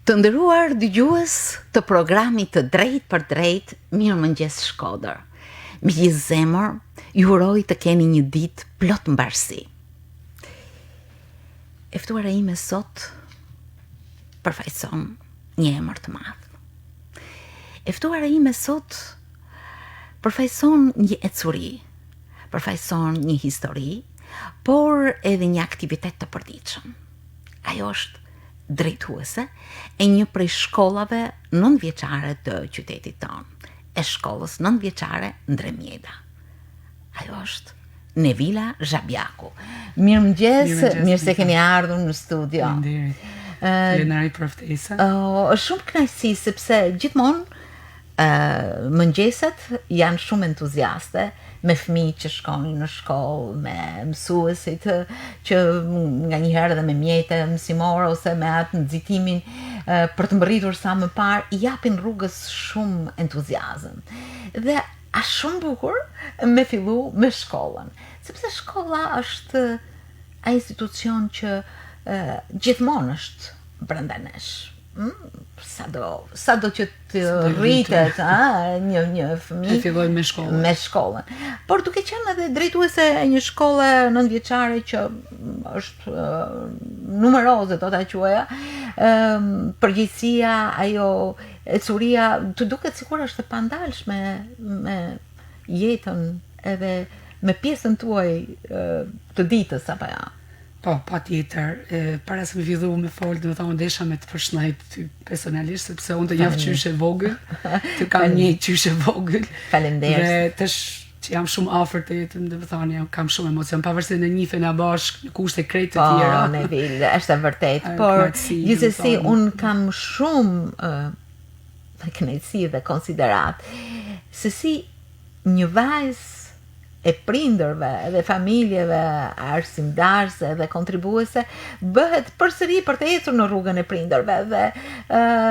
Të nderuar dëgjues të programit të Drejt për Drejt, Mirëmëngjes Shkodër. Me gjithë zemër, ju uroj të keni një ditë plot mbarësi. E ftuara ime sot përfaqëson një emër të madh. E ftuara ime sot përfaqëson një ecuri, përfaqëson një histori, por edhe një aktivitet të përditshëm. Ajo është drejtuese e një prej shkollave 9-vjeçare të qytetit tonë, e shkollës 9-vjeçare Ndremjeda. Ajo është Nevila Zhabjaku. Mirëmëngjes, mirë se keni ardhur në studio. Faleminderit për ftesën. Është shumë kënaqësi sepse gjithmonë mëngjeset janë shumë entuziaste me fëmijë që shkojnë në shkollë, me mësuesit që nga një herë dhe me mjete mësimore ose me atë nxitimin për të mbërritur sa më parë, I japin rrugës shumë entuziazëm. Dhe është shumë bukur me fillu me shkollën, sepse shkolla është ai institucion që gjithmonë është brenda nesh. Sado që të rritet një fëmijë filloj me shkollën. Por duke qenë edhe drejtuese e një shkolle 9-vjeçare që është numeroze, do ta quaja, përgjegjësia, ajo ecuria, të duket sikur është e pandalshme me jetën edhe me pjesën tuaj të ditës apo ja. Po, patjetër. Para se me fillu me fol, domethënë desha me të përshëndet ty personalisht, sepse unë të njeh qyshe vogël, të kam një qyshe vogël. Faleminderit. Dhe tash që jam shumë afër të jetën, domethënë kam shumë emocion, pavarësisht se ne njihemi bashkë në kushte krejt të tjera. Po, Nevil, është e vërtet, por gjithsesi unë kam shumë kënaqësi dhe konsiderat se si një vajzë e prindërve dhe familjeve arsimdarse dhe kontribuese bëhet përsëri për të ecur në rrugën e prindërve dhe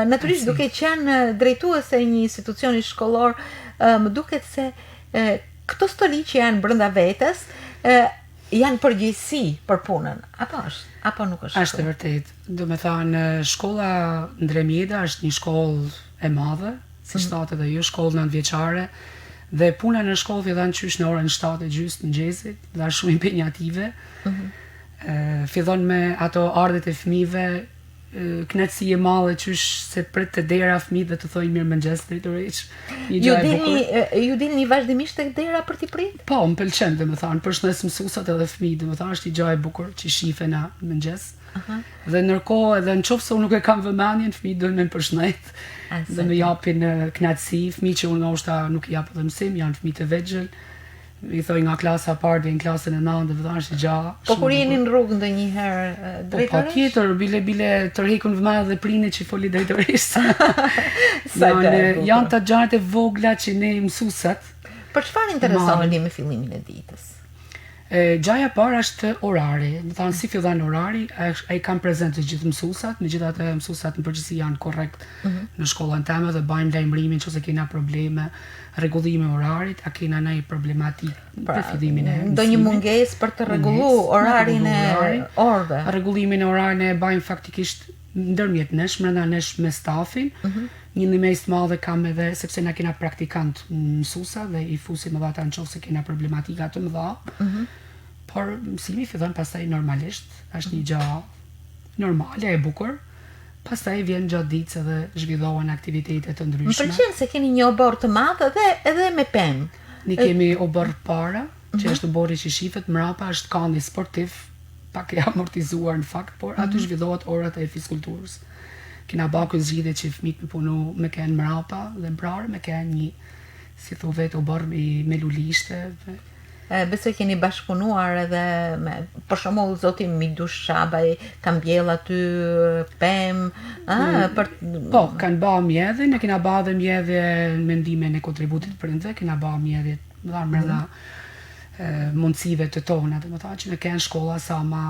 natyrisht duke qenë drejtuese e një institucioni shkollor, më duket se këto stoli që janë brenda vetes janë përgjegjësi për punën. Apo nuk është? Është e vërtet. Domethënë shkolla Ndremjeda është një shkollë e madhe, siç thotë edhe ju, shkollë 9-vjeçare. Dhe puna në shkollë fillon qysh në orën 7:30 të mëngjesit, dhe është shumë impenjative. Fillon me ato ardhet e fëmijëve, kënaqësi e madhe qysh se pret të dera fëmijët dhe të thojnë mirëmëngjes drejtoresh. Ju dilni vazhdimisht tek dera për t'i prit? Po, më pëlqen domethënë, përshëndes mësuesat edhe fëmijët, domethënë është një gjë e bukur që shihen na në mëngjes. Dhe ndërkohë edhe nëse unë nuk e kam vëmendjen, fëmijët duhen me më përshëndet dhe më japin kënaqësi, fëmijë që unë ndoshta nuk I jap edhe mësim, janë fëmijë të vegjël. I thoj nga klasa e parë deri në klasën e 9, domethënë është gjë. Po kur jeni në rrugë ndonjëherë drejtoresh? Po patjetër, bile tërhequn vëmendje dhe prindit që foli drejtoresh. Janë të gjatë e vogla që ne mësuesat. Për çfarë interesoheni me fillimin e ditës? Gjaja parë është orari, do të thonë si fillon orari, ai kanë prezent të gjithë mësuesat, megjithatë mësuesat në përgjithësi janë korrekt në shkollën time dhe bajmë lajmërimin nëse kena probleme, rregullime orarit, a kena ndonjë problematikë për fillimin e mësimit. Ndonjë mungesë për të rregulluar orarin e orëve. Rregullimin e orarit e bajmë faktikisht ndërmjet nesh, brenda nesh me stafin. Një ndihmës të madhe kam edhe sepse na kena praktikant mësuesa dhe I fusim edhe ata nëse kena problematika të mëdha. Por mësimi fillon pastaj normalisht, është një gjë normale e bukur. Pastaj vjen gjatë ditës edhe zhvillohen aktivitete të ndryshme. Më pëlqen se keni një obor të madh edhe me pemë. Ne kemi obor para, që është obori që shihet mbrapa, është kandi sportiv, pak e amortizuar në fakt, por aty zhvillohet orat e fizkulturës. Kena baku zgjidhje që fëmijët me punu me kenë mbrapa dhe mbrarë me kenë një, si thuhet, obor me lulishte. Besoj keni bashkëpunuar edhe me, për shembull, zoti Midush Shabaj ka mbjell aty pemë, Po, kanë bërë mjedhje, ne kena bërë dhe mjedhje me ndimin e kontributit prindve, kena bërë mjedhje brenda mundësive të tona, domethënë që ne kenë shkolla sa më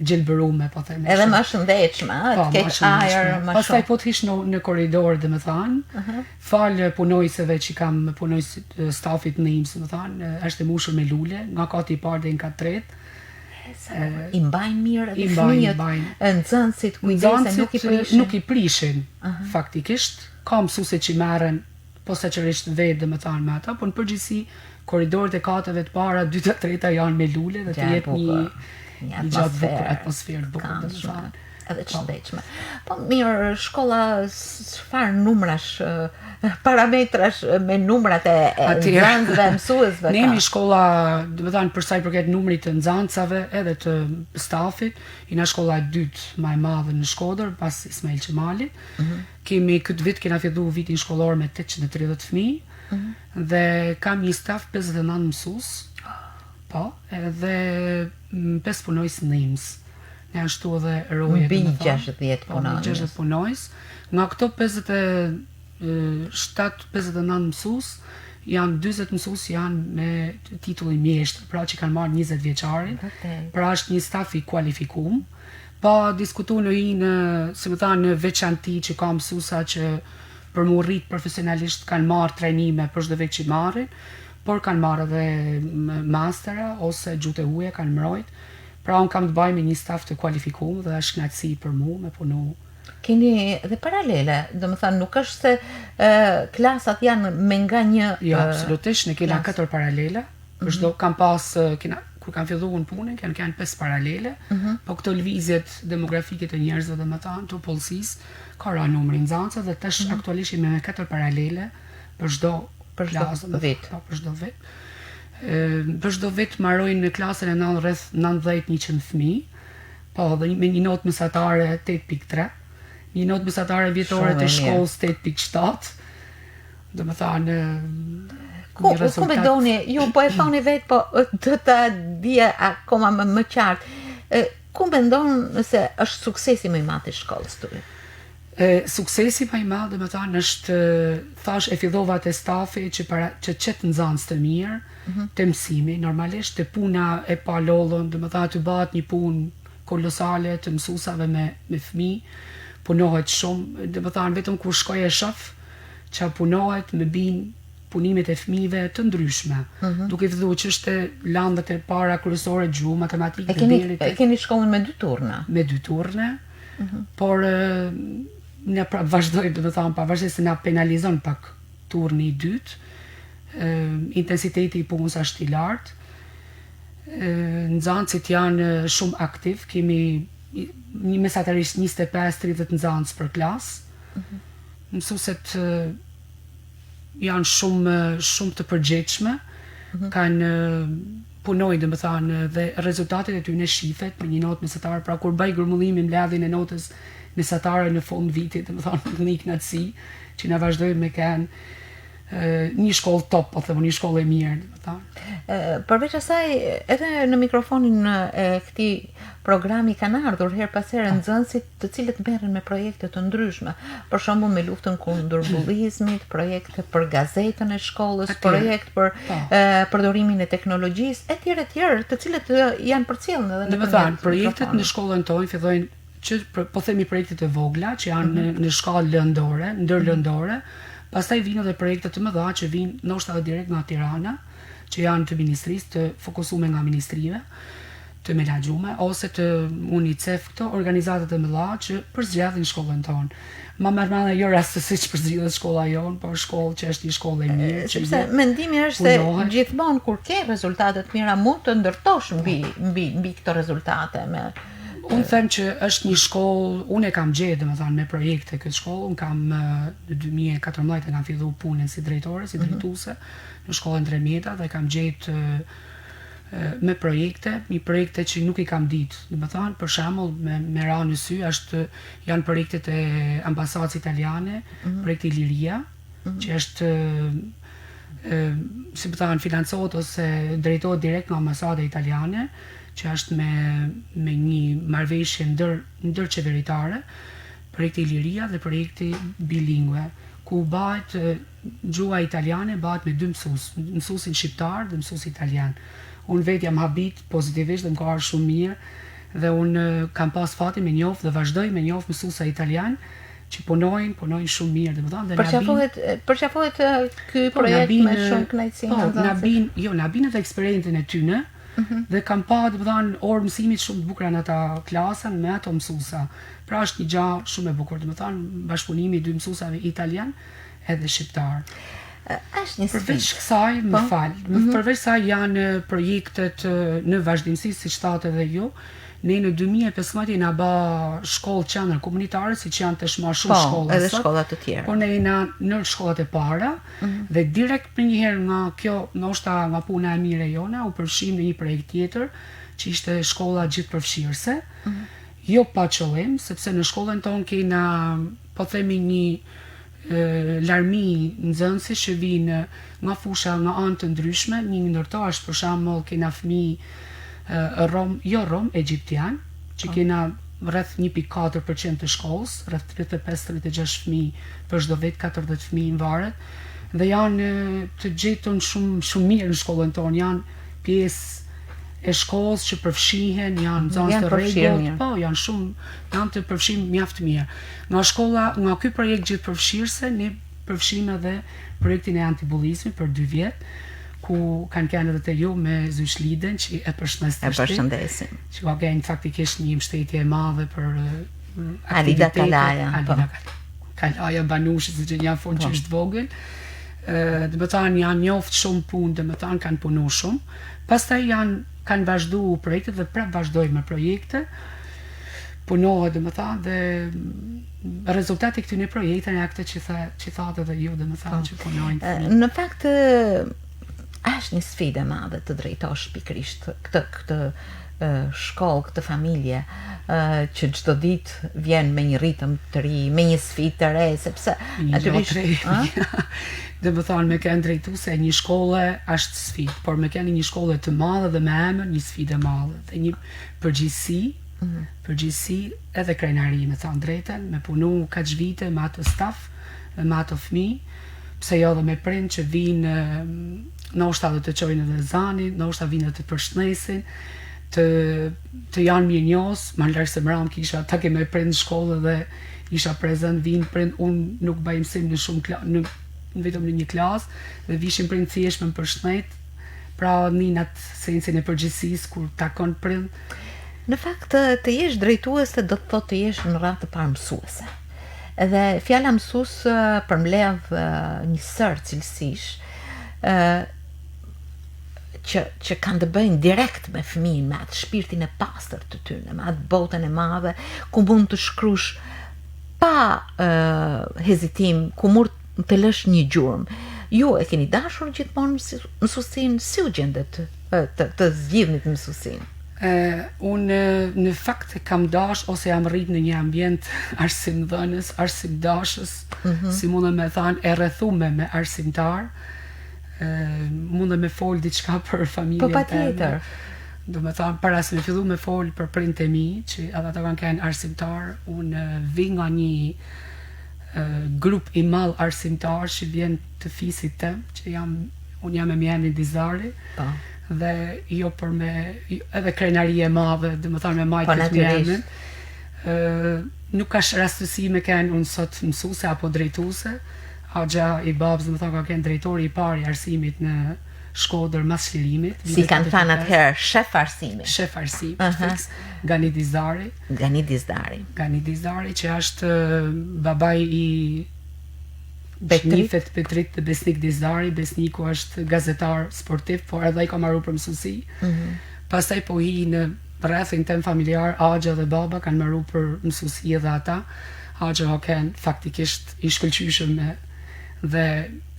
gjelbërume, po them. Edhe më shëndetshme, të keq ajër më shumë. Pastaj po të hish në korridor, domethënë, fal punojësve që kam punojës stafit në IMS, domethënë, është e mbushur me lule, nga kati I parë deri në katë tretë. I mbajnë mirë edhe fëmijët, nxënësit kujdesen, nuk i prishin. Nuk i prishin, faktikisht. Ka mësuese që merren posaçërisht vetë domethënë me ata, por në përgjithësi korridorët e katëve të para, 2 të treta janë me lule dhe të jep një atmosferë të bukur domethënë. Edhe të shëndetshme. Po mirë, shkolla çfarë numrash, parametrash me numrat e nxënësve, mësuesve? Ne jemi shkolla, domethënë për sa i përket numrit të nxënësave edhe të stafit, jena shkolla e dytë më e madhe në Shkodër pas Ismail Qemalit. Kemi këtë vit kena filluar vitin shkollor me 830 fëmijë dhe kam një staf 59 mësues. Po, edhe 5 punojës NIMS. Ne ashtu edhe roje mbi 60 punojës. 60 punojës. Nga këto 59 mësues, janë 40 mësues janë me titull i mjeshtër, pra që kanë marrë 20 vjeçarin. Pra është një staf i kualifikuar. Pa diskutu në si më thanë, në veçanti që ka mësuesa që për mu rrit profesionalisht kanë marrë trajnime për çdo vit që marrin, por kanë marrë edhe mastera ose gjuhë e huaja kanë mbrojt. Pra unë kam të baj me një staf të kualifikuar dhe është kënaqësi për mu me punu. Keni dhe paralele, do më thënë nuk është se klasat janë me nga një... Jo, absolutisht, ne kena 4 paralele, për çdo kam pas, kur kam filluar në punën, kanë 5 paralele, po këto lëvizjet demografike të njerëzve dhe më thanë, të policisë, ka ra numrin nxënësve dhe tash aktualisht jemi me 4 paralele për çdo vit. Për çdo vit. Për çdo vit marrojnë në klasën e 9 rreth 90-100 fëmijë, po dhe me një notë mesatare 8.3, një notë mesatare vjetore të shkollës 8.7. Domethënë ku mendoni, ju po e thoni vetë, po do ta dija akoma më qartë. Ku mendon se është suksesi më i madh i shkollës tuaj? Suksesi më i madh domethënë është thash e fillova te stafi që çet nxënës të mirë, te mësimi, normalisht te puna e pa lollën, domethënë aty bëhet një punë kolosale të mësuesave me fëmijë, punohet shumë, domethënë vetëm kur shkoj e shoh që punohet me bin punimet e fëmijëve të ndryshme, duke filluar çështë landët e para kryesore gjuhë, matematikë dhe deri e keni shkollën me 2 turna? Me 2 turne, por ne pra vazhdojmë, domethënë pavarësisht se na penalizon pak turni i dytë, intensiteti i punës është i lartë. Nxënësit janë shumë aktiv, kemi një mesatarisht 25-30 nxënës për klasë. Mësueset janë shumë të përgjegjshme, kanë punojnë domethënë dhe rezultatet e tyre shihet me një notë mesatare, pra kur bëj grumbullimin mbledhjen e notës mesatare në fund vitit, domethënë një kënaqësi që na vazhdojmë me kanë një shkollë top, po them, një shkollë e mirë, domethënë. Përveç asaj, edhe në mikrofonin e këtij programi kanë ardhur her pas here nxënësit të cilët merren me projekte të ndryshme, për shembull me luftën kundër bullizmit, projekte për gazetën e shkollës, projekt për përdorimin e teknologjisë etj, të cilët janë përcjellën edhe në domethënë projektet në shkollën tonë fillojnë që po themi projektet e vogla që janë në shkallë lëndore, ndërlëndore. Pastaj vinë edhe projekte të mëdha që vinë ndoshta edhe direkt nga Tirana, që janë të ministrisë, të fokusuar nga ministrive, të menaxhume ose të UNICEF, këto organizatat e mëdha që përzgjedhin shkollën tonë. Ma mërmana jo rastësisht përzgjedhet shkolla jonë, por shkollë që është një shkollë e mirë. Sepse mendimi është se gjithmonë kur ke rezultate të mira mund të ndërtosh mbi këto rezultate me Unë them që është një shkollë, unë e kam gjetë, domethënë me projekte këtë shkollë, unë kam në 2014 e kam filluar punën si drejtore, si drejtuese në shkollën Dremjeta dhe kam gjetë me projekte, një projekte që nuk i kam ditë, domethënë për shembull me ra në sy janë projektet e ambasadës italiane, projekti Liria, që është si më thënë financohet ose drejtohet direkt nga ambasada italiane, që është me një marrëveshje ndërqeveritare, projekti Liria dhe projekti bilingue, ku bëhet gjuha italiane bëhet me 2 mësues, mësuesin shqiptar dhe mësuesin italian. Unë vetë jam habit pozitivisht dhe më ka ardhur shumë mirë dhe unë kam pas fatin me njoft dhe vazhdoj me njoft mësuesa italian që punojnë shumë mirë, domethënë përqafohet ky projekt me shumë kënaqësi. Na bin edhe eksperiencën e tyre dhe kam pa, domethënë, orë mësimit shumë të bukura në ata klasën me ato mësuesa. Pra është një gjë shumë e bukur, domethënë, bashkëpunimi i dy mësuesave italian edhe shqiptar. Është një Përveç sfidë. kësaj, më fal, përveç kësaj janë projektet në vazhdimsi, siç thatë edhe ju. Ne në 2015 na ba shkollë qendër komunitare, siç janë tash më shumë shkolla edhe sot. shkolla të tjera. Po ne jena në shkollat e para dhe direkt për një herë nga kjo, ndoshta nga puna e mirë e jona, u përfshim në një projekt tjetër, që ishte shkolla gjithëpërfshirëse. Jo pa qëllim, sepse në shkollën tonë kena, po themi, një larmi nxënësi që vinë nga fusha nga anë të ndryshme, një ndërto është për shembull kena fëmijë egjiptian, që kena rreth 1.4% të shkollës, rreth 35-36 fëmijë për çdo vit, 40 fëmijë në varet, dhe janë të gjetur shumë mirë në shkollën tonë, janë pjesë e shkollës që përfshihen, janë nxënës të rregullt, po, janë të përfshim mjaft mirë. Nga shkolla, nga ky projekt gjithëpërfshirëse, ne përfshim edhe projektin e antibullizmit për 2 vjet, ku kanë qenë edhe të ju me Zysh Liden, që e përshëndesim. Që ka qenë faktikisht një mbështetje e madhe për Alida Kalaja. Alida Kalaja Banushi, siç e njeh fond që është vogël. Domethënë janë njoft shumë punë, domethënë kanë punu shumë. Pastaj kanë vazhdu projekte dhe prap vazhdojmë me projekte. Punohet, domethënë, dhe rezultati këtyre projekteve janë këtë që thatë edhe ju, domethënë, që punojnë. Në fakt është një sfidë e madhe të drejtosh pikërisht këtë shkollë, këtë familje që çdo ditë vjen me një ritëm të ri, me një sfidë të re, sepse natyrisht dhe më thonë, me kënë drejtu se një shkolle është sfidë, por me kënë një shkolle të madhe dhe me emër një sfidë e madhe, dhe një përgjithësi edhe krenari, me thonë drejten, me punu kaq vite me atë staf, me atë fëmijë, pse jo dhe me prind që vinë ndoshta dhe të çojnë edhe zanin, ndoshta vinë dhe të përshëndesin, të janë mirënjohës, më larg se mram kisha ta ke me prind në shkollë dhe isha prezant, vinë prind, unë nuk bëj mësim në shumë vetëm në një klasë, dhe vishin prind thjesht me përshëndet, pra një në atë sensin e përgjithësisë kur takon prind. Në fakt të jesh drejtuese do të thotë të jesh në radhë të parë mësuese. Edhe fjala mësues përmbledh një sër cilësish që kanë të bëjnë direkt me fëmijën, me atë shpirtin e pastër të tyre, me atë botën e madhe ku mund të shkrush pa hezitim, ku mund të lësh një gjurmë. Ju e keni dashur gjithmonë mësuesinë, si u gjendet të zgjidhni mësuesinë? Unë në fakt kam dash ose jam rrit në një ambient arsimdhënës, arsimdashës, si mundë me thanë e rrethume me arsimtar, mundë me fol diçka për familjen. Po patjetër. Do me thanë, para se me fillu me fol për prindët e mi, që edhe ata kanë qenë arsimtar, unë vi nga një grup i madh arsimtar që vjen të fisit tëm, që unë jam me emrin Dizari. Po. Dhe jo për me edhe krenarie e madhe, dhe më thanë me majtët me emrin. Nuk ka rastësi me kënë unë sot mësuse apo drejtuse. Agja i babës, dhe më thanë, ka kënë drejtori i parë i arsimit në Shkodër mas shlirimit. Si kanë thanë atëherë, shef arsimi. Shef arsimi, fix, Gani Dizdari. Gani Dizdari. Gani Dizdari, që është babaj i Petrit të Besnik Dizdari. Besniku është gazetar sportiv, por edhe i ka marru për mësuesi. Pastaj po hi në rrethin tem familjar, Agja dhe baba kanë marru për mësuesi edhe ata. Agja ka qenë faktikisht i shkëlqyshëm dhe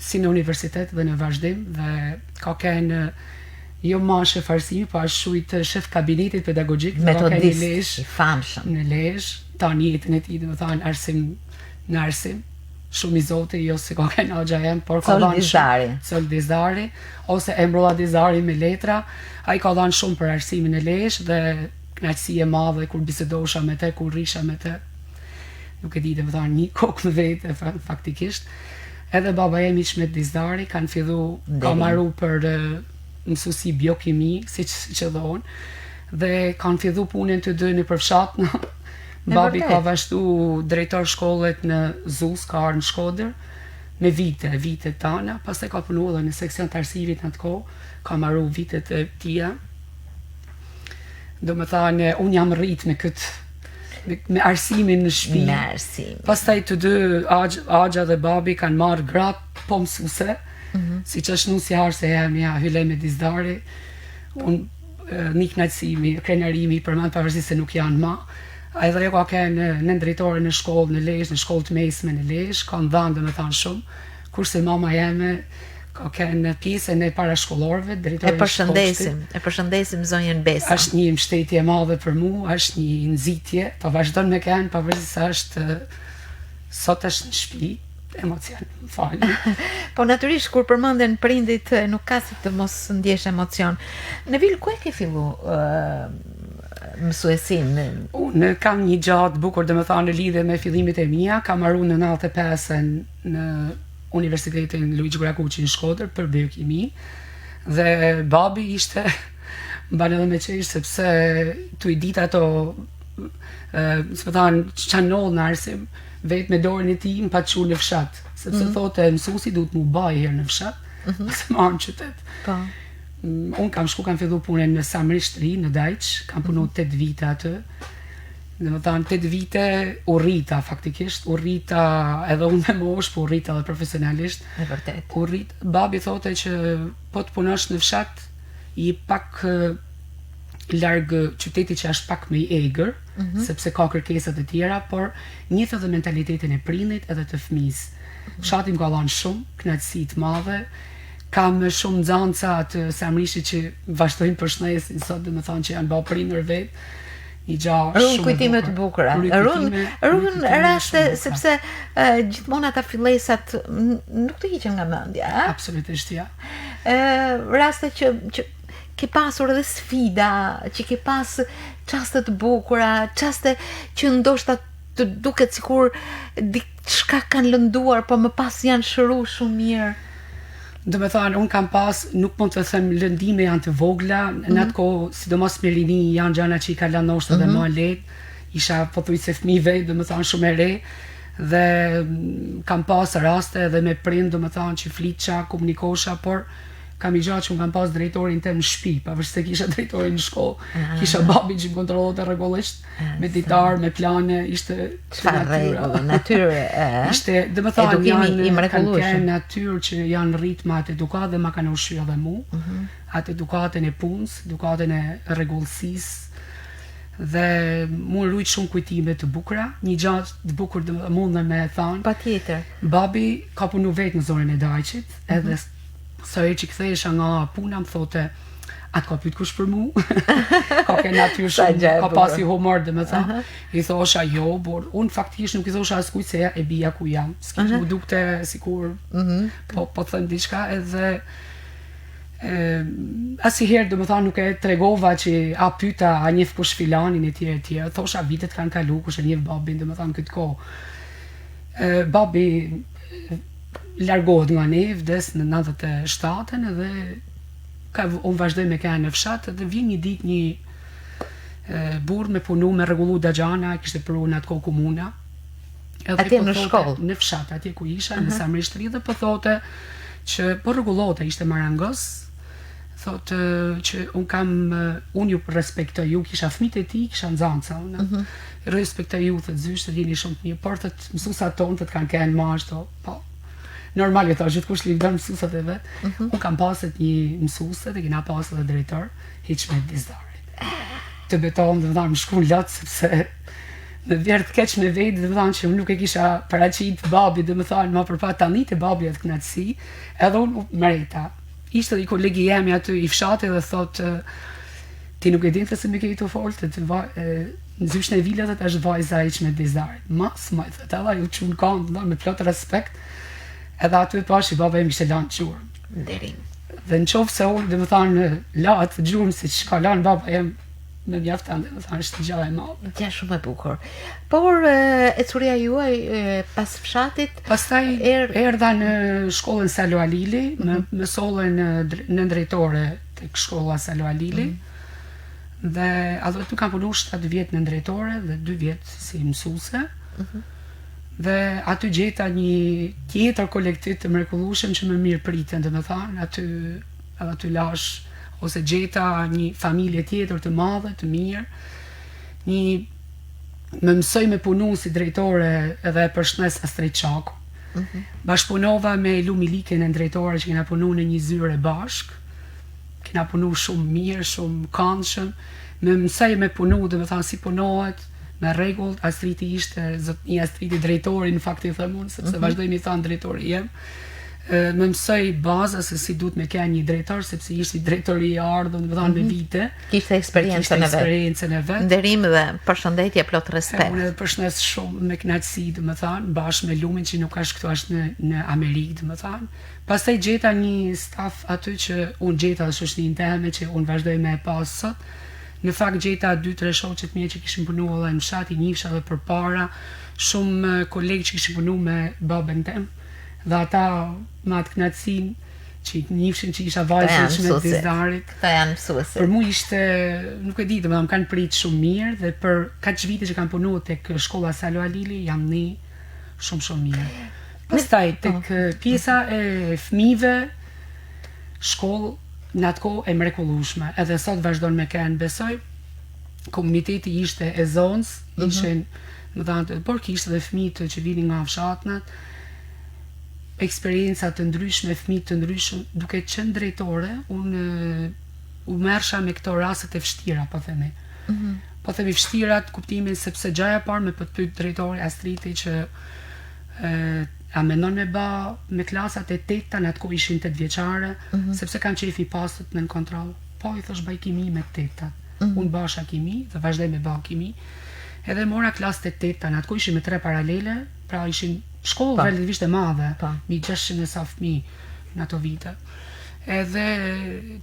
si në universitet dhe në vazhdim, dhe ka qenë jo ma shef arsimi, po ashtu shujt shef kabinetit pedagogjik, metodist i famshëm në Lezhë, tanë jetën e tij, do të thonë arsim në arsim. Shumë i zote, jo se ka kënë Agja jem, por ka dhanë shumë Col Dizari, ose Emrolla Dizari me letra, a i ka dhanë shumë për arsimin e Lezhë dhe knaqësi e madhe kur bisedosha me te, kur risha me te, nuk e di dhe më dhanë një kokë në vete, faktikisht. Edhe baba jemi Shmet Dizari, kanë fillu, ka marru për mësuesi biokimi, si që dhonë, dhe kanë fillu punën të dy në përfshatë. Babi ka vazhdu drejtor shkollet në Zuz, ka arë në Shkodër, me vite tana, pas e ka punu edhe në seksion të arsimit në të kohë, ka marru vitet e tia, Do me thane, unë jam rrit me me arsimin në shtëpi. Me arsimin. Pastaj të dy, Agja dhe babi kanë marrë gratë po mësuse, si që është nusja harë se jemi hyle me dizdari, unë një knajtësimi, krenarimi për manë pavarësisht se nuk janë ma. A edhe jo ka kenë në drejtore në shkollë në Lezhë, në shkollë të mesme në Lezhë, kanë dhanë dhe me thanë shumë, kurse mama jeme ka kenë pjesën e parashkollorëve, drejtore në shkollë. E përshëndesim zonjën Besa. Është një mbështetje e madhe për mua, është një nxitje, po vazhdon me kenë, pavarësisht se është sot është në shtëpi, emocion, më falni. Po natyrisht kur përmenden prindit nuk ka si të mos ndjesh emocion. Nevil, ku e ke fillu mësuesin? Unë kam një gjatë bukur, dhe me thanë në lidhje me fillimit e mia, kam marrë në 95-ën në Universitetin Luigi Gurakuqi në Shkodër për biokimi, dhe babi ishte mban edhe me qesh sepse tu i dit ato si më thanë çanoll në arsim vetë me dorën e tij më pa çu në fshat, sepse thotë mësuesi duhet mu baj herë në fshat, ose më në qytet. Po. Unë kam fillu punën në Samrishtri, në Dajç, kam punu 8 vite aty. Dhe më thanë 8 vite u rrita faktikisht, u rrita edhe unë me mosh, po u rrita edhe profesionalisht. E vërtet. U rrit, babi thote që po të punosh në fshat, i pak larg qytetit që është pak më i egër, sepse ka kërkesat e tjera, por njëtë edhe mentalitetin e prindit edhe të fëmis. Fshati më ka dhënë shumë, kënaqësi të madhe, kam shumë nxanca të Samrishtit që vazhdojnë përshëndesin sot, dhe më thonë që janë bë prindër vetë. Rrun kujtime të bukura. Rrun raste sepse gjithmonë ata fillesat nuk të hiqen nga mendja, a? Absolutisht ja. Raste që ke pasur edhe sfida, që ke pas çaste të bukura, çaste që ndoshta të duket sikur diçka kanë lënduar, po më pas janë shëruar shumë mirë. Do me thënë, unë kam pas, nuk mund të them lëndime janë të vogla, në atë kohë, sidomos me rini, janë gjana që i ka lanë ndoshta dhe më lehtë, isha pothuajse fëmijë vetë, do me thënë shumë e re, dhe kam pas raste edhe me prind, do me thënë që flitësha, komunikosha, por kam i gjatë që unë kam pas drejtorin të në shpi, pavarësisht se kisha drejtorin në shkollë, kisha babi që më kontrollote rregullisht, me ditar, me plane, ishte natyrë, ishte, dhe më thonë, janë kanë kenë natyrë që janë rritë me atë edukat dhe ma kanë ushqy edhe mu, atë edukatën e punës, edukatën e rregullsisë, dhe mu rujt shumë kujtime të bukura, një gjatë të bukur dhe mund dhe me thonë. Patjetër. Babi ka punu vetë në zonën e Dajçit, edhe sa e që këthesha nga puna më thote atë ka pyet kush për mu ka ke natyrë shumë, ka pasi humor dhe me tha i thosha jo, por unë faktikisht nuk i thosha as kujt se e bia ku jam, s'kish mu dukte sikur po thëm diçka, edhe asnjëherë do me tha nuk e tregova që a pyeta a njeh kush filanin e tjerë, thosha vitet kanë kalu kush e njeh babin, do me tha në këtë kohë babi largohet nga ne, vdes në 97-ën, edhe unë vazhdoj me kene në fshat, edhe vjen një dit një burr me punu me rregullu dagjana, kishte pru në atë kohë komuna. Atje në shkollë? Në fshat, atje ku isha, në Samrishtri, dhe po thote që po rregullote, ishte marangos, thotë që unë ju respektoj, ju kisha fëmijët e tij, kisha nxanca, unë respektoj ju, thëtë zyshtë, jeni shumë të mirë, por thëtë mësusat tonë, thëtë kanë kenë mashto, po. Normal e thosh, gjithkush livdon mësusat e vetë. Unë kam paset një mësuset, e kina paset dhe drejtor, Hiçmet Dizdarit. Të betohem dhe vëdhan më shku në latë, sepse në vjerë të keq me vetë, dhe vëdhan që unë nuk e kisha paraqit babi, dhe më thanë, ma përpa tanit e babi e të knatësi, edhe unë mreta. Ishte dhe i kolegi jemi aty i fshati dhe thotë, ti nuk e din të se me kejtë u folë, në zyshën e vilët të është vajza Hiçmet Dizdarit. Mas, ma i thëtë, edhe ju që unë kanë, me plot respekt, edhe aty pash i baba e më ishte lanë gjurëm. Nderim. Dhe në qofë se unë, dhe më thanë, latë gjurëm si që ka lanë baba e me mjaftan, dhe më thanë, është gjë e madhe. Gjë shumë e bukur. Por, ecuria juaj pas fshatit... Pastaj erdha në shkollën Salo Alili, më sollën në drejtore të shkolla Salo Alili, dhe ato tu kam punu 7 vjetë në drejtore dhe 2 vjetë si mësuse, dhe aty gjeta një tjetër kolektiv të mrekullueshëm që më mirë pritën, dhe me thanë, aty lash ose gjeta një familje tjetër të madhe, të mirë, më mësoj me punu si drejtore edhe përshëndes Astrid Qaku. Bashkëpunova me Lumi Liken e drejtore që kena punu në një zyre bashk, kena punu shumë mirë, shumë këndshëm, me mësoj me punu, dhe me thanë si punohet, me rregull. Astriti ishte një Astriti drejtori, në fakt i them unë, sepse vazhdoj mi thanë drejtori jem. Më mësoj baza se si duhet me kenë një drejtor, sepse ishte drejtori i ardhur, më thanë me vite. Kishte eksperiencën e vet. Nderim dhe përshëndetje plot respekt. Unë përshëndes shumë me kënaqësi, domethënë, bashkë me Lumin që nuk është këtu, është në Amerikë, domethënë. Pastaj gjeta një staf aty që unë gjeta shoqërinë time që unë vazhdoj me e pas sot. Në fakt gjeta 2-3 shoqet mia që kishin punuar edhe në fshat, i njihsha edhe përpara, shumë kolegë që kishin punuar me babën tim. Dhe ata me atë kënaqësinë që i njihshin që isha vajzë me dizdarit. Këta janë mësuesi. Për mua ishte, nuk e di, domethënë më kanë prit shumë mirë dhe për kaq vite që kanë punuar tek shkolla Salo Alili jam një shumë mirë. Pastaj tek pjesa e fëmijëve, shkollë në atë kohë e mrekullueshme. Edhe sot vazhdon me kanë, besoj. Komuniteti ishte e zonës, ishin, domethënë, por kishte edhe fëmijë që vinin nga fshatnat, eksperienca të ndryshme, fëmijë të ndryshëm, duke qenë drejtore, unë u merrsha me këto rastet e vështira, po themi. Po themi vështirat, kuptimin sepse gjaja e parë me të pyet drejtori Astriti që a mendon me ba me klasat e 8-ta, në atë kohë ishin 8 vjeçare, sepse kam qefi pasët në kontroll. Po i thash baj kimi me 8-tat. Unë basha kimi dhe vazhdoj me ba kimi. Edhe mora klasat e 8-ta, në atë kohë ishin me 3 paralele, pra ishin shkollë relativisht e madhe, mi 600 e sa fëmijë në ato vite. Edhe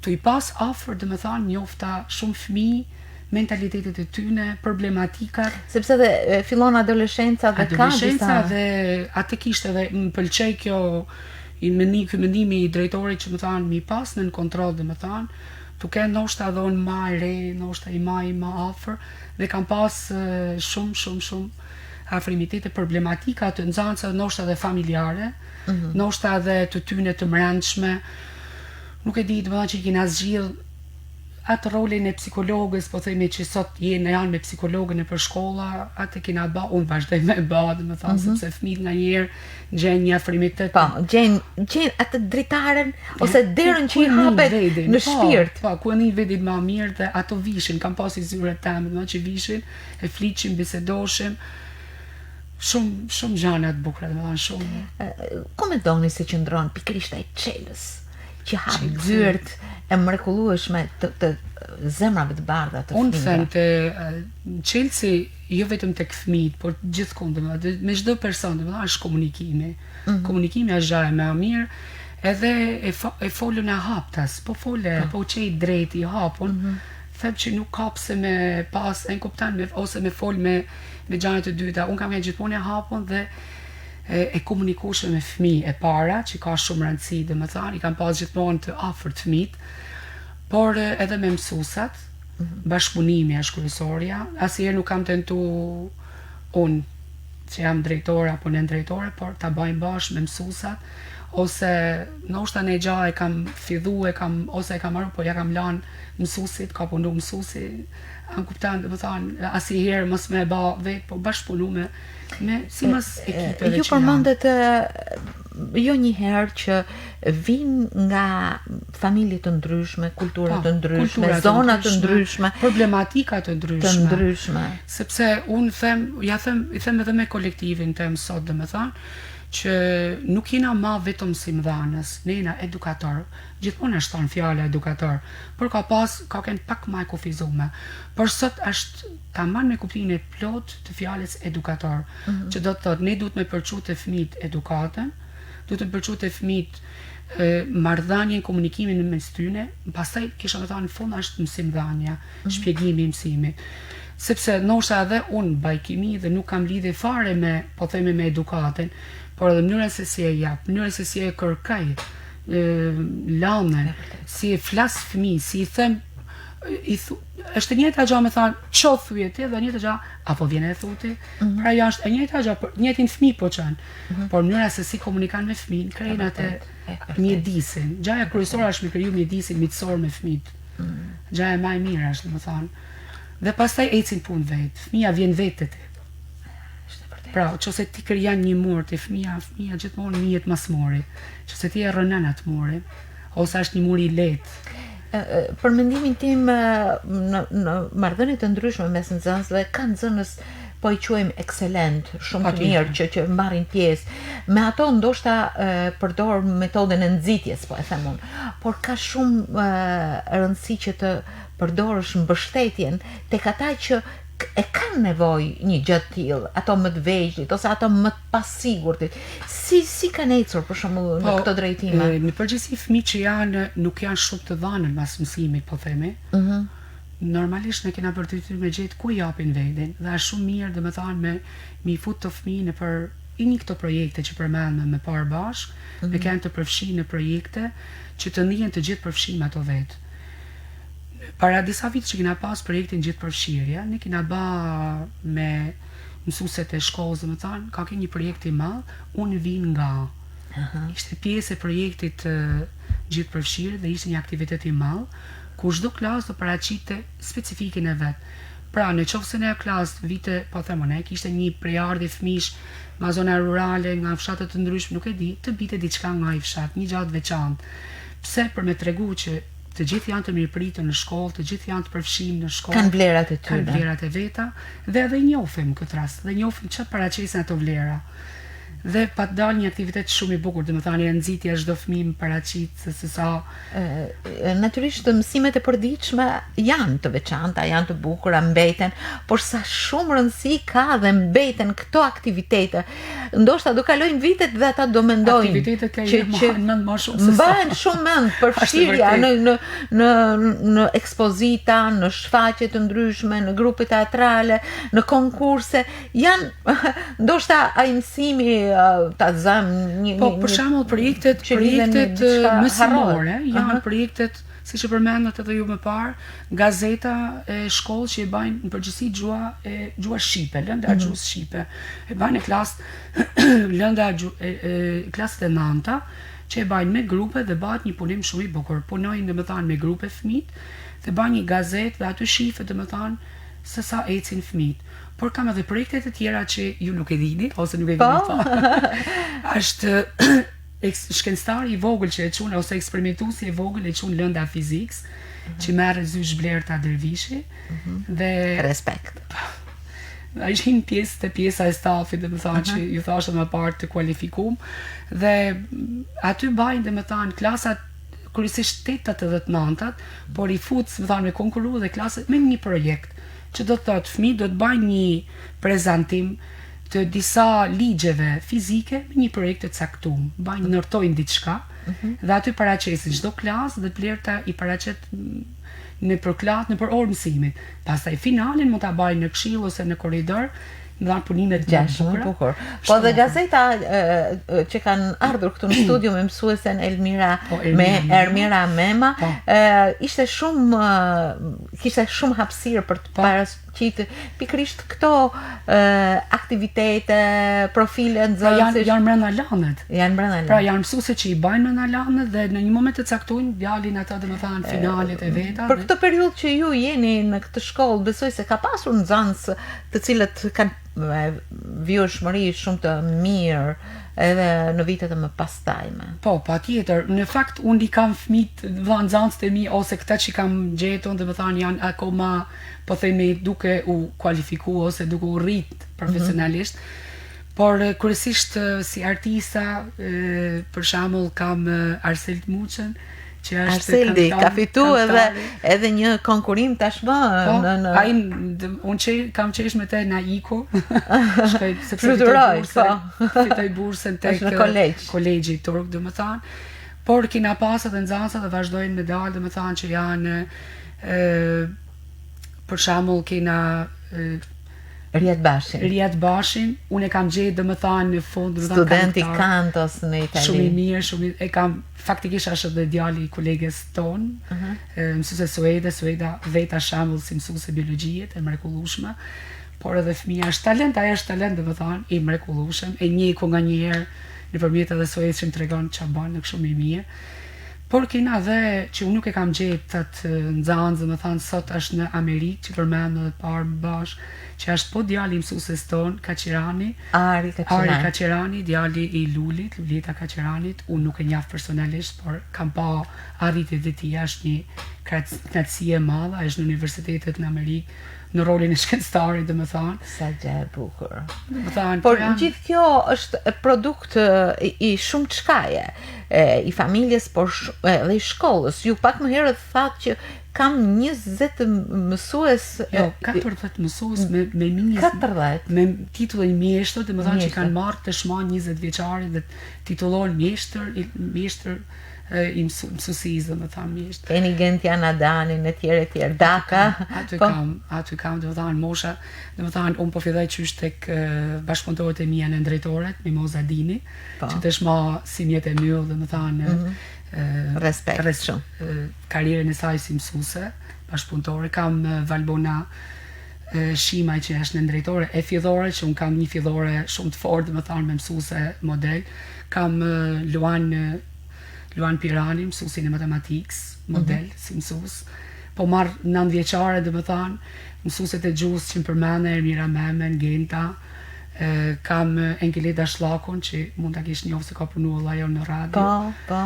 të i pas afër, domethënë, njofta shumë fëmijë, mentalitetet e tyne, problematikat. Sepse dhe fillon adoleshenca dhe ka disa. Dhe atë kishte dhe më pëlqej kjo mendimi i drejtorit që më thanë mi pas në kontroll, domethënë, duke ndoshta edhe unë më e re, ndoshta i më afër, dhe kam pas shumë afrimitete, problematika të nxancave, ndoshta edhe familjare, ndoshta edhe të tyne të mbrëmshme. Nuk e di, domethënë që i kena zgjidh atë rolin e psikologës, po themi që sot janë me psikologën e për shkolla, atë kena ba, unë vazhdoj me ba, domethënë, sepse fëmijët nganjëherë gjejnë një afrimitet. Po, gjejnë atë dritaren ose derën që i hapet në shpirt. Po, ku një vedit më mirë dhe ato vishin, kam pasi zyret tamë, domethënë që vishin, e fliqim, bisedoshim. Shumë gjana të bukura, domethënë shumë. Ku mendoni se qëndron pikërisht ai Çelës, që hap zyrt e mrekullueshme të zemrave të bardha të fëmijëve? Unë them te Çelësi jo vetëm tek fëmijët, por gjithkund, domethënë me çdo person, domethënë është komunikimi. Komunikimi është gjëja më e mirë, edhe e folën e haptas, po fole, po çej drejt i hapun. Them që nuk kapse me pas, e në kuptan, ose me fol me gjanët të dyta. Unë kam e gjithmonë e hapun dhe e komunikueshme me fëmijë e para, që ka shumë rëndësi, domethënë, i kam pas gjithmonë të afërt fëmijët, por edhe me mësuesat, bashkëpunimi është kryesorja. Asnjëherë nuk kam tentu unë, që jam drejtore apo në drejtore, por ta bëjmë bashkë me mësuesat, ose ndoshta në gjë e kam fillu, ose e kam marrë, po ja kam lanë mësuesit, ka punu mësuesi, an kuptan, domethënë, asnjëherë mos më e bë vetë, po bashkëpunu me si mas ekipe. Ju përmendet jo një herë që vinë nga familje të ndryshme, kultura të ndryshme, zona të ndryshme, problematika të ndryshme. Sepse unë i them edhe me kolektivin tim sot, domethënë, që nuk jena ma vetëm si mëdhanës, ne jena edukator. Gjithmonë është thonë fjala edukator, por ka kënë pak ma e kufizume. Por sot është tamam me kuptimin e plot të fjalës edukator, që do të thotë ne duhet me përçu të fëmijët edukatën, duhet me përçu të fëmijët marrëdhënien, komunikimin mes tyre, pastaj kisha më thënë në fund është mësimdhënia, shpjegimi i mësimit. Sepse ndoshta edhe unë baj kimi dhe nuk kam lidhje fare me, po themi, me edukatën, por edhe mënyrën se si e jap, mënyrën se si e kërkaj, lanën, si e flas fëmijë, si i them, është e njëjta gjë me thënë, ço thuje ti dhe njëjta gjë, apo vjen e thuti, pra është e njëjta gjë, njëjtin fëmijë po çan. Por mënyra se si komunikan me fëmijën, krijojnë atë mjedisin. Gjaja kryesore është me kriju mjedisin miqësor me fëmijët. Gjaja më e mirë është, domethënë. Dhe pastaj ecin punë vetë. Fëmia vjen vetë te ti. Pra, nëse ti krijan një mur te fëmia gjithmonë njihet masmori. Nëse ti e rënon atë muri, ose është një mur i lehtë. Për mendimin tim në marrëdhënie të ndryshme mes nxënësve kanë nxënës po i quajmë ekselent, shumë të mirë që marrin pjesë. Me ato ndoshta përdor metodën e nxitjes, po e them unë. Por ka shumë rëndësi që të përdorësh mbështetjen tek ata që e kanë nevojë një gjë të tillë, ato më të vegjëlit ose ato më të pasigurtit. Si kanë ecur për shembull në këto drejtime? Në përgjithësi fëmijët që nuk janë shumë të dhënën pas mësimit, po themi. Normalisht ne kena për detyrë me gjetë ku japin vendin, dhe është shumë mirë domethënë me i fut të fëmijë nëpër një këto projekte që përmendëm me parë bashk, me kanë të përfshirë në projekte që të ndihen të gjithë përfshirë ato vetë. Para disa vite që kena pas projektin gjithë përfshirja, ne kena ba me mësuesit e shkollës, domethënë, ka një projekt i madh, unë vin nga. Ishte pjesë e projektit gjithë përfshirë dhe ishte një aktivitet i madh, ku çdo klasë do paraqitte specifikin e vet. Pra, në qoftë se në klasë vite, po them unë, kishte një prejardhje fëmijësh nga zona rurale, nga fshate të ndryshme, nuk e di, të bite diçka nga ai fshat, një gjatë veçantë. Pse? Për me tregu që të gjithë janë të mirëpritur në shkollë, të gjithë janë të përfshirë në shkollë. Kanë vlerat e tyre. Kanë vlerat e veta dhe edhe njohim këtë rast, dhe njohim çfarë paraqesin ato vlera. Dhe pa të dalë një aktivitet shumë i bukur, domethënë nxitja çdo fëmijë paraqit se sa natyrisht mësimet e përditshme janë të veçanta, janë të bukura, mbeten, por sa shumë rëndësi ka dhe mbeten këto aktivitete. Ndoshta do kalojnë vitet dhe ata do mendojnë aktivitetet që mend më shumë se sa. Mbahen shumë mend përfshirja në ekspozita, në shfaqje të ndryshme, në grupe teatrale, në konkurse, janë ndoshta ai mësimi ta zëm një për shembull projektet mësimore janë projektet siç e përmendët edhe ju më parë, gazeta e shkollës që e bajnë në përgjithësi gjua shqipe, lënda e gjuhës shqipe. E bajnë në klasë lënda klasët e nënta, që e bajnë me grupe dhe bëhet një punim shumë i bukur. Punojnë domethënë me grupe fëmijë dhe bajnë një gazetë dhe aty shihet domethënë se sa ecin fëmijët. Por kam edhe projekte të tjera që ju nuk e dini, ose nuk e dini pa. Është shkencëtari i vogël që e qunë, ose eksperimentuesi i vogël e qunë Lënda Fiziks, që merr zysh Blerta Dervishi, dhe respekt. Ai ishin pjesa e stafit, domethënë që ju thashë më parë të kualifikuar, dhe aty bajnë domethënë klasat kryesisht 8-tat edhe 9-tat, por i fut domethënë me konkuru dhe klasat me një projekt, që do të thotë fëmijët do të bajnë një prezantim të disa ligjeve fizike me një projekt të caktuar. Bajnë ndërtojnë diçka dhe aty paraqesin çdo klasë dhe Blerta i paraqet në përklat, në për orë mësimit. Pastaj finalin mund ta bajnë në këshill ose në korridor, në punimet të bukur. Po dhe gazeta që kanë ardhur këtu në studio me mësuesen Ermira Mema, kishte shumë hapësirë për të paraqitur pikërisht këto aktivitete, profile nxënësish. Janë brenda lanet. Pra janë mësuese që i bajnë brenda lanet dhe në një moment të caktuar djalin ata domethënë finalet e veta. Për këtë periudhë që ju jeni në këtë shkollë, besoj se ka pasur nxënës të cilët kanë vjeshmëri shumë të mirë edhe në vitet e më pastajme. Po, patjetër. Në fakt unë i kam fëmijët nxënësit e mi ose këta që kam gjetur, domethënë janë akoma, po themi, duke u kualifikuar ose duke u rrit profesionalisht. Por kryesisht si artista, për shembull kam Arsel Muçën, Arseldi ka fituar edhe një konkurim tashmë në ai unë kam qesh me të na iko sepse fitoj bursën tek kolegji turk domethënë, por kena pas edhe nxënësa dhe vazhdojnë me dalë domethënë që janë për shembull kena Riyad Bashin, unë e kam gjetë domethënë në fund studenti kantos në Itali. Shumë i mirë, e kam faktikisht është edhe djali i koleges tonë, mësuese Sueda veta shembull si mësuese biologjie e mrekullueshme, por edhe fëmia është talent, ajo është talent domethënë i mrekullueshëm, e njeh ku nganjëherë nëpërmjet edhe Suedës që më tregon çfarë bën, në shumë i mirë. Por kena dhe që unë nuk e kam gjetë atë nxansë, më thanë sot është në Amerikë, që përmendë edhe parë më bashkë, që është po djali i mësueses tonë, Kaçirani, Ari Kaçirani, djali i Lulit, Lulita Kaçiranit, unë nuk e njeh personalisht, por kam pa arritjet e tij, është një knatësi e madhe, është në universitetet në Amerikë, në rolin e shkencëtarit, dhe më thanë. Sa gjë e bukur. Por gjithë kjo është produkt i shumë çkaje, i familjes, por edhe i shkollës. Ju pak më herët thatë që kam 20 mësues. Jo, 40 mësues me 40. Me titullin mjeshtër, dhe më thanë që kanë marrë të shma 20 vjeçari dhe titullohen mjeshtër i mësusisë, dhe më thanë mjeshtër. Keni Gentiana Danin e tjerë, Daka. Aty kam, dhe më thanë mosha, dhe më thanë, unë po filloj qysh tek bashkëpunëtorët e mia në drejtoret, Mimoza Dini, që të shma si mjetë e myllë, dhe më thanë, respekt shumë. Karrierën e saj si mësuese, bashkëpunëtore, kam Valbona Shimaj që është në drejtore e fillore, që unë kam një fillore shumë të fortë, dhe më thanë, me mësuese model, kam Luan Pirani, mësuesin e matematikës, model, si mësues. Po marrë 9 vjeçare, dhe më thanë, mësueset e gjuhës që më përmene, Ermira Memen, Genta, kam Engelida Shlakun, që mund të kish njohë se ka punuar ajo në radio. Po.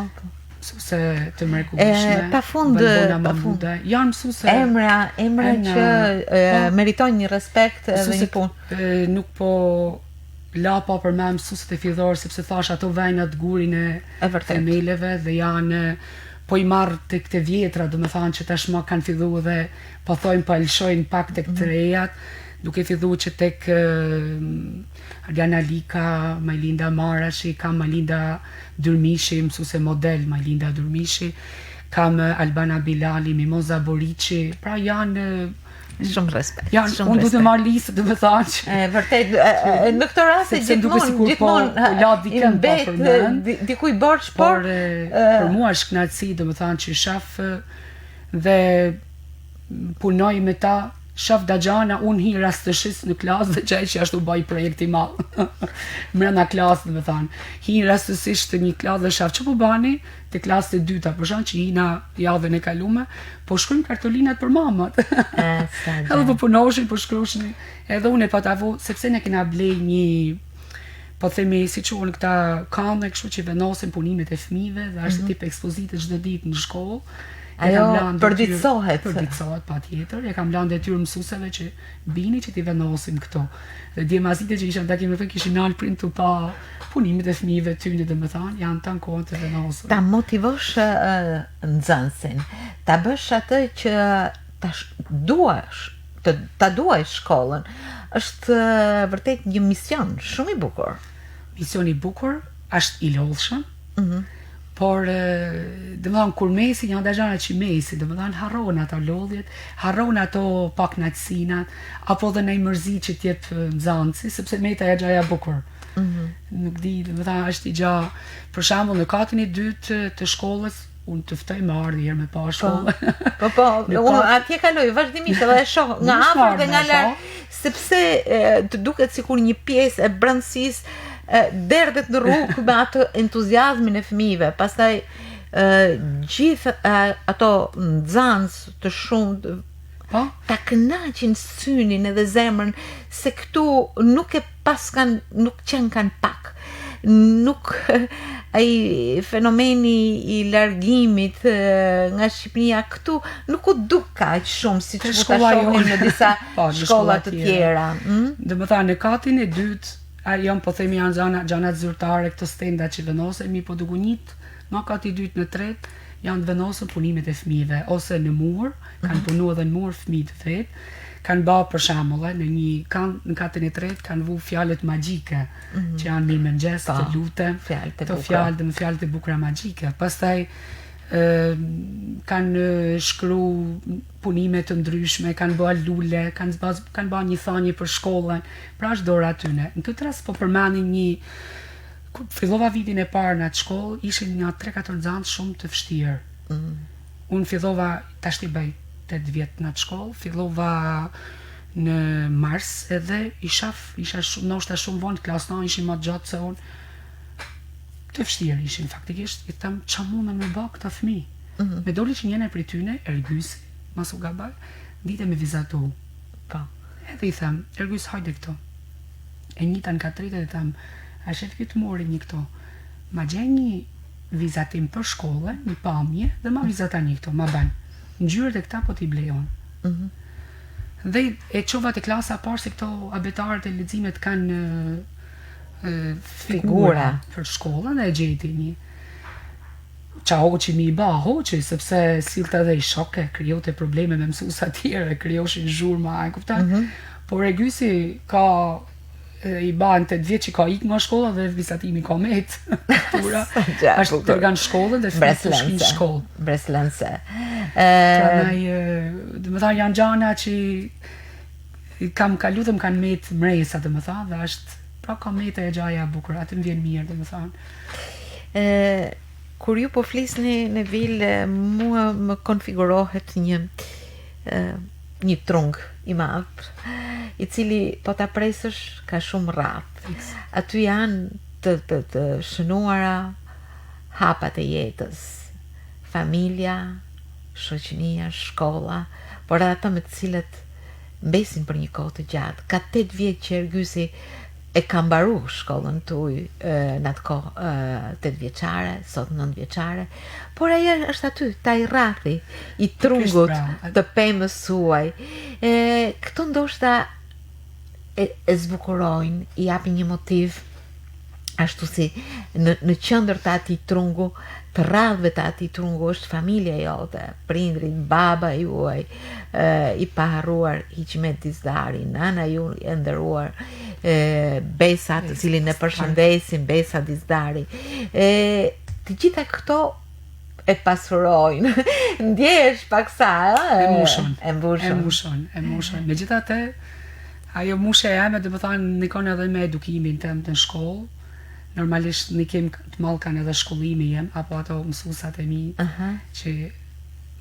Mësuese të mrekullueshme. Pafund. Janë mësuese emra që meritojnë një respekt dhe një punë. Nuk po la pa për me mësuesit e fillorë, sepse thash ato vejnë atë gurin e themeleve dhe janë po i marrë të këte vjetra, dhe më thanë që tashma kanë fillu dhe po thojnë po lëshojnë pak të këtë rejat, duke fillu që tek Arjana Lika, Majlinda Marashi, kam Majlinda Durmishi, mësuese model Majlinda Durmishi, kam Albana Bilali, Mimoza Borici, pra janë shumë respekt. Unë du të marrë listë, dhe më thanë që... Vërtet, në këtë rase gjithmonë mbet dikuj borç, por për mua është kënaqësi, dhe më thanë që shaf dhe punoj me ta, shaf Dagjana, unë hi rastëshis në klasë dhe qaj që ashtu baj projekti malë. Mrena klasë, dhe më thanë. Hi rastësisht të një klasë dhe shaf, që po bani? Të klasë të dyta, për shanë që hina javën e kalume, po shkrujmë kartolinat për mamat. Edhe po punoshin, po shkrushin. Edhe unë e patavu, sepse ne kena blej një, po themi, si që unë këta kane, kështu që venosin punimet e fëmive, dhe ashtë tip ekspozite çdo ditë në shkollë. Ajo përditësohet. Përditësohet, pa tjetër. E kam lanë detyrë mësuesve që bini që t'i venosin këto. Dhe djemazite që isha takim me fën kishin nalë printu pa punimet e fëmijëve tyne, dhe më thanë, janë të në kohën të venosur. Ta motivosh nxënësin, ta bësh atë që ta duash shkollën, është vërtet një mision shumë i bukur. Mision i bukur, është i lodhshëm, por dhe më dhanë kur mesi, janë dhe gjana që mesi, dhe më dhanë harron ato lodhjet, harron ato pak natësinat, apo dhe në i mërzi që t'jep nxënësi, sepse meta e gjaja bukur. Nuk di, dhe më dhanë është i gja, për shembull në katin e dytë të shkollës, unë të ftoj me ardhi herë me pa shkollë. Po, unë atje kaloj, vazhdimisht edhe e shoh nga afër dhe nga larg, sepse të duket sikur një pjesë e brendësisë derdhet në rrugë me atë entuziazmin e fëmijëve. Pastaj gjithë ato nxënës të shumë ta kënaqin synin edhe zemrën se këtu nuk qenë kanë pak. Nuk ai fenomeni i largimit nga Shqipëria këtu nuk u duk kaq shumë siç mund ta shohim në disa shkolla të tjera. Dhe më tha në katin e dytë janë po themi janë gjanat zyrtare këto stenda që venosen, po dukunit nga kati i dytë në tretë janë venosur punimet e fëmijëve, ose në mur, kanë punu edhe në mur fëmijë të vetë, kanë ba për shembull në katin e tretë kanë vu fjalët magjike që janë mirë mëngjes, të lutem, këto fjalët e bukura magjike. Pastaj kanë shkru punime të ndryshme, kanë bërë lule, kanë bërë një thanje për shkollën, pra është dora atyne. Në këtë rast po përmenin një, kur fillova vitin e parë në atë shkollë, ishin një 3-4 nxënës shumë të vështirë. Unë fillova, tash t'i bëj 8 vjet në atë shkollë, fillova në mars edhe isha ndoshta shumë vonë, klasë 9 ishin më gjatë se unë. të vështirë ishin faktikisht, i them ç'a mundem me bë këta fëmijë. Me doli që njëna prej tyne, Ergysi, mos u gabaj, dite me vizatu. Po. Edhe i them, Ergys hajde këto. E njëta në katrit e them, a shet këtë mori një këto. Ma gjej një vizatim për shkolle, një pamje, dhe ma vizata një këto, ma ban. Në gjyrët e këta po t'i blejon. Dhe e qova të klasa parë se këto abetarët e leximet kanë figura për shkollën dhe e gjeti një qa hoqi mi i ba hoqi, sepse sillte dhe i shoke, krijote probleme me mësuesa tjere, krijoshin zhurma, e kupton? Por Ergysi ka i ba në 8 vjeç që ka ikë nga shkolla dhe vizatimi ka met. Ashtë tërgan shkollën dhe fëmijët të shkin shkollë. Breslense. Prandaj, dhe më tha, janë gjana që kam kalu dhe më kanë met mresa, dhe më tha, dhe ashtë, pra ka mete e gjaja bukur, atë më vjen mirë, dhe më tha. Kur ju po flisni në vilë, mua më konfigurohet një trung i madh, i cili po ta presësh ka shumë rrath. Aty janë të shënuara hapat e jetës, familja, shoqënia, shkolla, por edhe ato me të cilët mbesin për një kohë të gjatë. Ka 8 vjet që Ergysi e ka mbaru shkollën tuaj në atë kohë 8 vjeçare, sot 9 vjeçare, por ajo është aty, ta i rrathi, i trungut të pemës suaj. Këto ndoshta e zbukurojnë, i japin një motiv, ashtu si në qendër të atij trungu, të rradhëve të atij trungu është familja jote, prindrit, baba juaj, i paharruar Hiqmet Dizdari, nana ju e nderuar, Besa, të cilin e përshëndesim, Besa Dizdari. Të gjitha këto e pasurojnë. Ndjesh paksa, e mbushon. Megjithatë, ajo mushja jeme, dhe më thanë, nikon edhe me edukimin tëm të shkollë. Normalisht në kem të malë kanë edhe shkollimi jem, apo ato mësusat e mi, që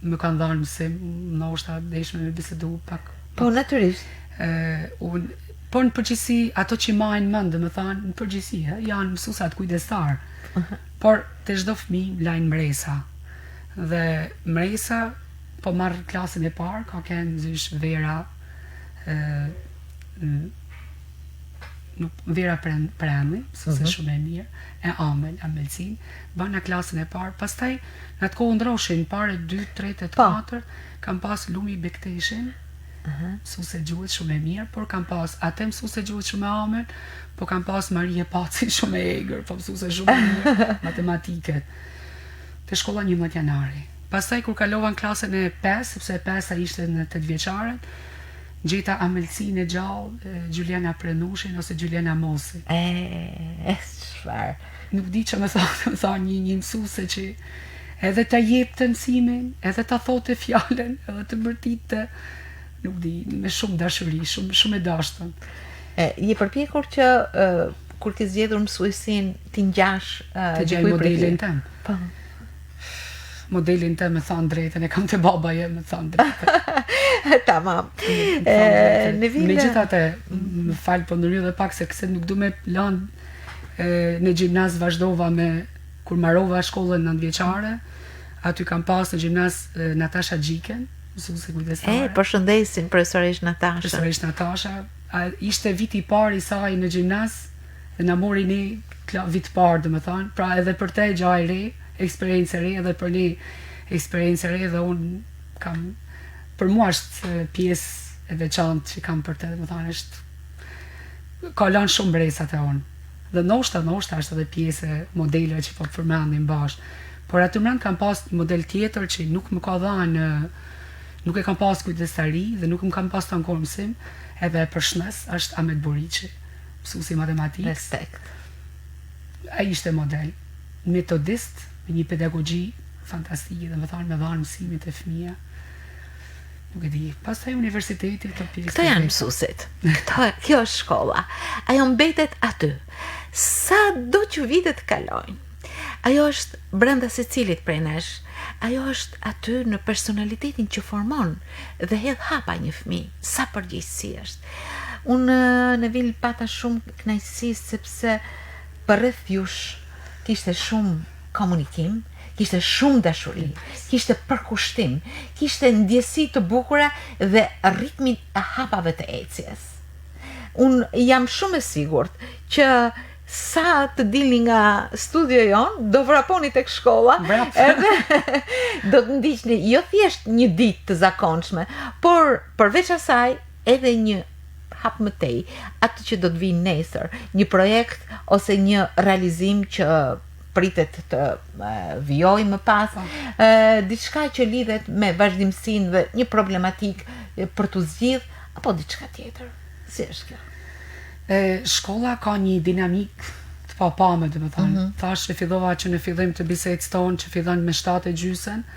më kanë dhanë mësim, në është atë deshme me bisedu pak. Po, natyrisht. Por në përgjithësi, ato që majnë mëndë, dhe më thanë, në përgjithësi, janë mësusat kujdestar. Por, të çdo fëmijë lajnë mresa. Dhe mresa, po marrë klasën e parë, ka kënë zysh Vera, Vera Premli, se shumë e mirë, e Amelcin, banë në klasën e parë, pastaj në atë kohë ndroshin, pare 2, 3, 4, kam pas Lumi Bekteshin, mësuese gjuhës shumë e mirë, por kam pas atë mësuese gjuhës shumë e Amel, po kam pas Marie Paci shumë e egër, po mësuese shumë e mirë, matematike, të shkolla 11 janari. Pastaj kur kalova në klasën e 5, sepse e 5-a ishte në 8 vjeçaren, gjeta Amelcin e gjallë, Gjuliana Prenushin ose Gjuliana Mosi. Çfarë? Nuk di që më tha një mësuese që edhe ta jep të mësimin, edhe ta thote fjalën, edhe të bërtitë, nuk di, me shumë dashuri, shumë e dashtën. Je përpjekur që kur ke zgjedhur mësuesin ti ngjash të gjej modelin tëm. Po. Modelin tëm me thanë drejtën, e kam të babaje me thanë drejtën. Tamam. Megjithatë, më fal, po ndërhyrë edhe pak se këse nuk du me lanë në gjimnaz vazhdova me kur marrova shkollën 9 vjeçare, aty kam pas në gjimnaz Natasha Gjiken, mësuese kujdesare. Përshëndesim profesorish Natasha. Profesorish Natasha, ishte viti i parë i saj në gjimnaz dhe na mori ne vit parë, domethënë, pra edhe për te gjaj re, eksperiencë e re, edhe për ne eksperiencë e re, dhe unë kam, për mua është pjesë e veçantë që kam për te, domethënë është ka lanë shumë bresat e unë. Dhe ndoshta është edhe pjesë e modeleve që po përmendim bashkë. Por aty mbrend kam pas model tjetër që nuk më ka dhënë, nuk e kam pas kujdestari dhe nuk më kam pas të ankorë mësim, edhe për shnes është Ahmet Boriqi, mësuesi matematikë. Respekt. Ai ishte model, metodist, me një pedagogji fantastike, dhe më thanë me dhanë mësimit e fëmija. Nuk e di, pastaj universiteti të pjesë. Këto janë mësuesit. Kjo është shkolla. Ajo mbetet aty. Sa do që vitet kalojnë. Ajo është brenda secilit prej nesh. Ajo është aty në personalitetin që formon dhe hedh hapa një fëmijë. Sa përgjegjësi është. Unë në vil pata shumë kënaqësi sepse për rreth jush ti kishte shumë komunikim, kishte shumë dashuri, kishte përkushtim, kishte ndjesi të bukura dhe ritmin e hapave të ecjes. Unë jam shumë e sigurt që sa të dilni nga studio jon, do vraponi tek shkolla, edhe do të ndiqni jo thjesht një ditë të zakonshme, por përveç asaj edhe një hap më tej, atë që do të vijë nesër, një projekt ose një realizim që pritet të vijojë më pas, diçka që lidhet me vazhdimsinë dhe një problematik për t'u zgjidh, apo diçka tjetër. Si është kjo? Shkolla ka një dinamik të papame, dhe më thënë. Thash që fillova që në fillim të bisedës tonë, që fillon me 7:30,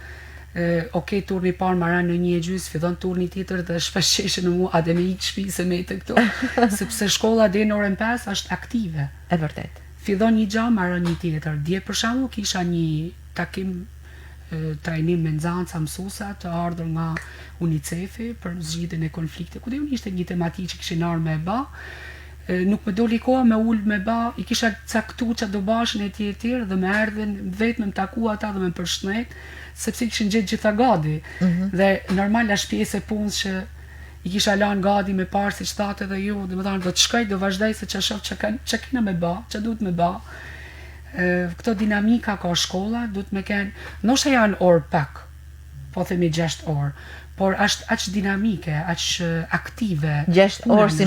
turni parë marrën në 1:30, fillon turni tjetër dhe shpesh qeshe në mua, a dhe me ikë shtëpi se me të këtu, sepse shkolla deri në orën 5 është aktive. E vërtet. Fillon një gjë, marrën një tjetër. Dje për shembull kisha një takim trajnim me nxënësa mësuesa të ardhur nga UNICEF-i për zgjidhjen e konfliktit. Ku diun ishte një tematikë që kishin ardhur me bë. Nuk më doli koha me ul me ba, i kisha caktu që do bashën e tjetër dhe me erdhen vetëm më taku ata dhe me përshëndet, sepse kishin gjetë gjitha gati. Dhe normal është pjesë e punës që i kisha lanë gati me parë si shtatë edhe ju, dhe më thanë do të shkoj, do vazhdoj se që shoh që kena me ba, që duhet me ba. Këto dinamika ka shkolla, duhet me kenë, ndoshta janë orë pak, po themi 6 orë, por është aq dinamike, aq aktive. 6 orë si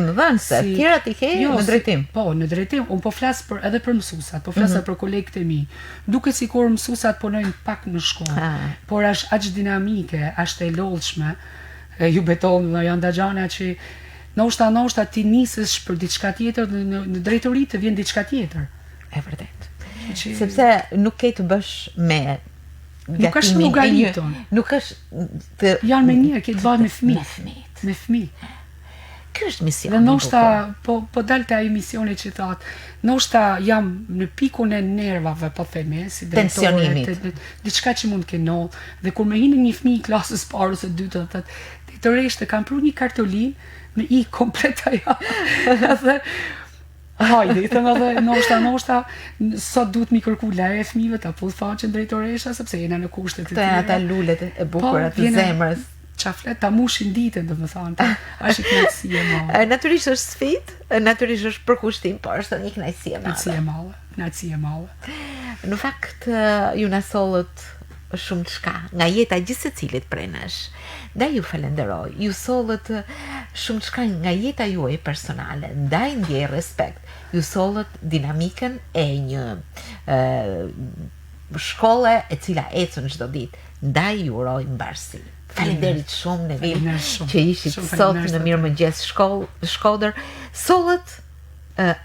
mëdhënëse, tjerat i ke në drejtim. Po, në drejtim, unë po flas edhe për mësuesat, po flas për kolegët e mi. Duket sikur mësuesat punojnë pak në shkollë, por është aq dinamike, është e lodhshme. Ju beton, janë dagjana që ndoshta ti nisesh për diçka tjetër dhe në drejtori të vjen diçka tjetër. E vërtet. Sepse nuk ke të bësh me nuk është logariton. Nuk është janë me një, ke të bëhet me fëmijë. Me fëmijë. Ky është misioni. Dhe ndoshta po dalte ai misioni që thotë, ndoshta jam në pikun e nervave, po themi, si tensionimit. Diçka që mund të kenë, dhe kur më hinë një fëmijë klasës parë ose dytë, thotë, ditëresht kam pru një kartolinë me i komplet ajo. Dhe hajde, i thëmë edhe, ndoshta, sot duhet mi kërku leje fëmijëve të apull faqen drejtoresha, sepse jena në kushtet e tjera. Të janë ata lullet e bukura të zemrës. Qaflet, ta mushin ditën, dhe më thanë, është i knajtësi e madhe. Natyrisht është sfidë, natyrisht është përkushtim, por është një knajtësi e madhe. Knajtësi e madhe. Në fakt, ju na sollët shumë çka nga jeta gjithë secilit prej nesh. Ndaj ju falenderoj, ju sollët shumë çka nga jeta juaj personale, ndaj ndjej respekt. Ju sollët dinamikën e një shkolle e cila ecën çdo ditë. Ndaj ju uroj mbarësi. Faleminderit shumë Nevin që ishit sot në Mirëmëngjes Shkodër. Sollët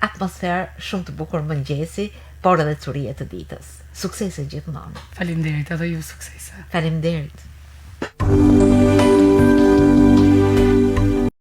atmosferë shumë të bukur mëngjesi, por edhe curie të ditës. Suksese gjithmonë. Faleminderit, edhe ju suksese. Faleminderit.